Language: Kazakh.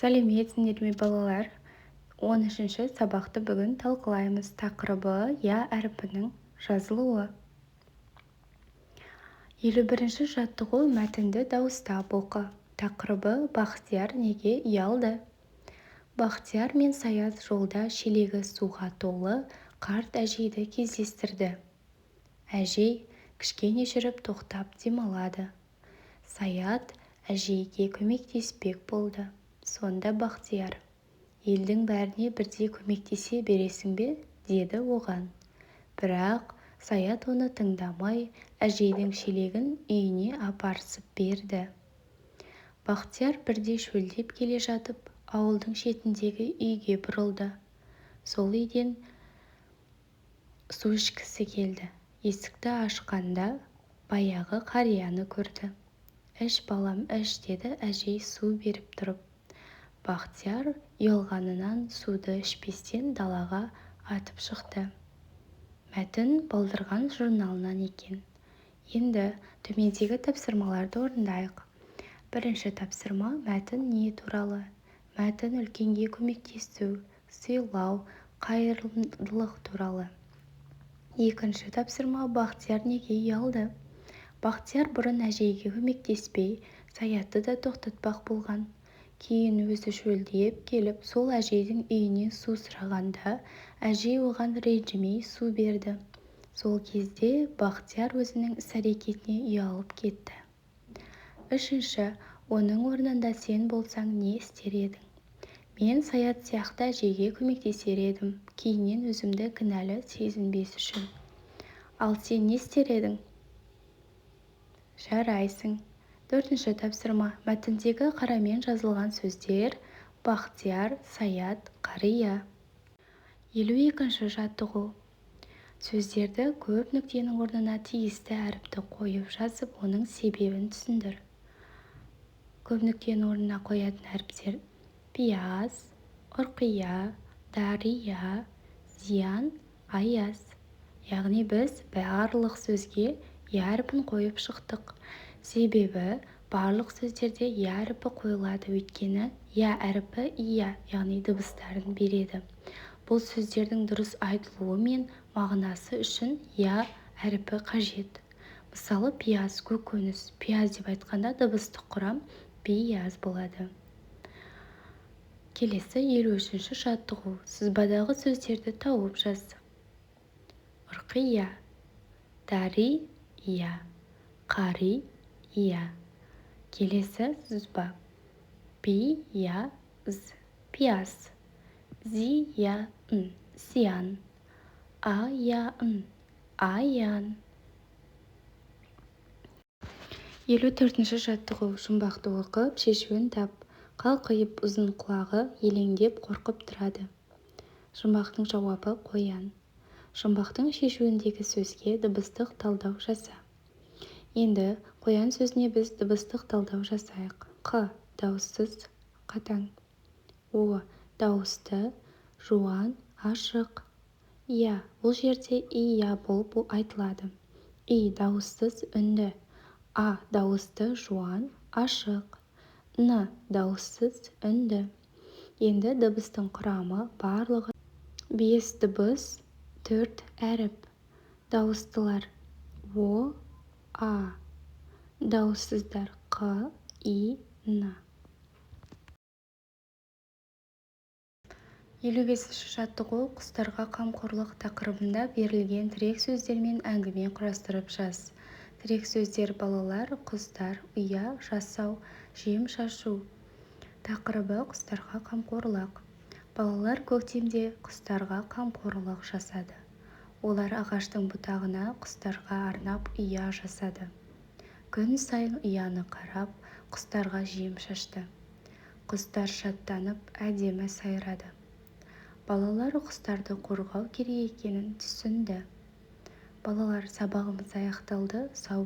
Сәлеметсіңдер ме балалар? 13-ші сабақты бүгін талқылаймыз. Тақырыбы я әрпінің жазылуы. 51-ші жаттығу мәтінді дауыстап оқы. Тақырыбы Бахтияр неге ұялды? Бахтияр мен Саят жолда шелегі суға толы қарт әжейді кездестірді. Әжей кішкене жүріп тоқтап демалады. Саят әжейге көмектеспек болды. Сонда Бахтияр, елдің бәріне бірдей көмектесе бересің бе? Деді оған. Бірақ Саят оны тыңдамай, әжейдің шелегін үйіне апарысып берді. Бахтияр бірде шөлдеп келе жатып, ауылдың шетіндегі үйге бұрылды. Сол үйден су ішкісі келді. Есікті ашқанда баяғы қарияны көрді. «Іш, балам, іш», деді әжей су беріп тұрып. Бахтияр ұялғанынан суды ішпестен далаға атып шықты. Мәтін балдырған журналынан екен. Енді төмендегі тапсырмаларды орындайық. Бірінші тапсырма мәтін не туралы? Мәтін үлкенге көмектесу, сыйлау, қайырымдылық туралы. Екінші тапсырма Бахтияр неге ұялды? Бахтияр бұрын әжейге көмектеспей, Саятты да тоқтатпақ болған. Кейін өзі шөлдеп келіп, сол әжейдің үйіне су сұрағанда, әжей оған ренжімей су берді. Сол кезде Бахтияр өзінің іс-әрекетіне ұялып кетті. Үшінші, оның орнында сен болсаң не істер едің? Мен Саят сияқты әжейге көмектесер едім, кейіннен өзімді кінәлі сезінбес үшін. Ал сен не істер едің? Жарайсың. Төртінші тапсырма. Мәтіндегі қарамен жазылған сөздер Бахтияр, Саят, қария. 52-ші жаттығу. Сөздерді көп нүктенің орнына тиісті әріпті қойып жазып, оның себебін түсіндір. Көп нүктенің орнына қоятын әріптер пияз, ұрқия, дария, зиян, аяз. Яғни біз барлық сөзге я әрпін қойып шықтық. Себебі барлық сөздерде я әрпі қойылады, өйткені я әрпі ия, яғни дыбыстарын береді. Бұл сөздердің дұрыс айтылуы мен мағынасы үшін я әрпі қажет. Мысалы, пияз, көкөніс, пияз деп айтқанда дыбыстық құрам пияз болады. Келесі 53-ші жаттығу. Сызбадағы сөздерді тауып жаз. Ұрқия, дари, ия, қари, ия. Келесі сызба. Пияз, пияз. Зиян, зиян. Аян, аян. 54-ші жаттығу. Жұмбақты оқып, шешуін тап. Қалқайып ұзын құлағы елеңдеп қорқып тұрады. Жұмбақтың жауабы қоян. Жұмбақтың шешуіндегі сөзге дыбыстық талдау жаса. Енді қоян сөзіне біз дыбыстық талдау жасайық. Қ дауыссыз, қатаң. О дауысты, жуан, ашық. Я, бұл жерде ия болып айтылады. И дауыссыз, үнді. А дауысты, жуан, ашық. Н дауыссыз, үнді. Енді дыбыстың құрамы барлығы 5 дыбыс, 4 әріп. Дауыстылар О, А. Дауыссыздар Қ, И, Н. 55-ші жаттығу. Құстарға қамқорлық тақырыбында берілген тірек сөздермен әңгіме құрастырып жаз. Тірек сөздер балалар, құстар, ұя, жасау, жем шашу. Тақырыбы құстарға қамқорлық. Балалар көктемде құстарға қамқорлық жасады. Олар ағаштың бұтағына құстарға арнап ұя жасады. Күн сайын ұяны қарап, құстарға жем шашты. Құстар шаттанып, әдемі сайрады. Балалар құстарды қорғау керек екенін түсінді. Балалар, сабағымыз аяқталды. Сау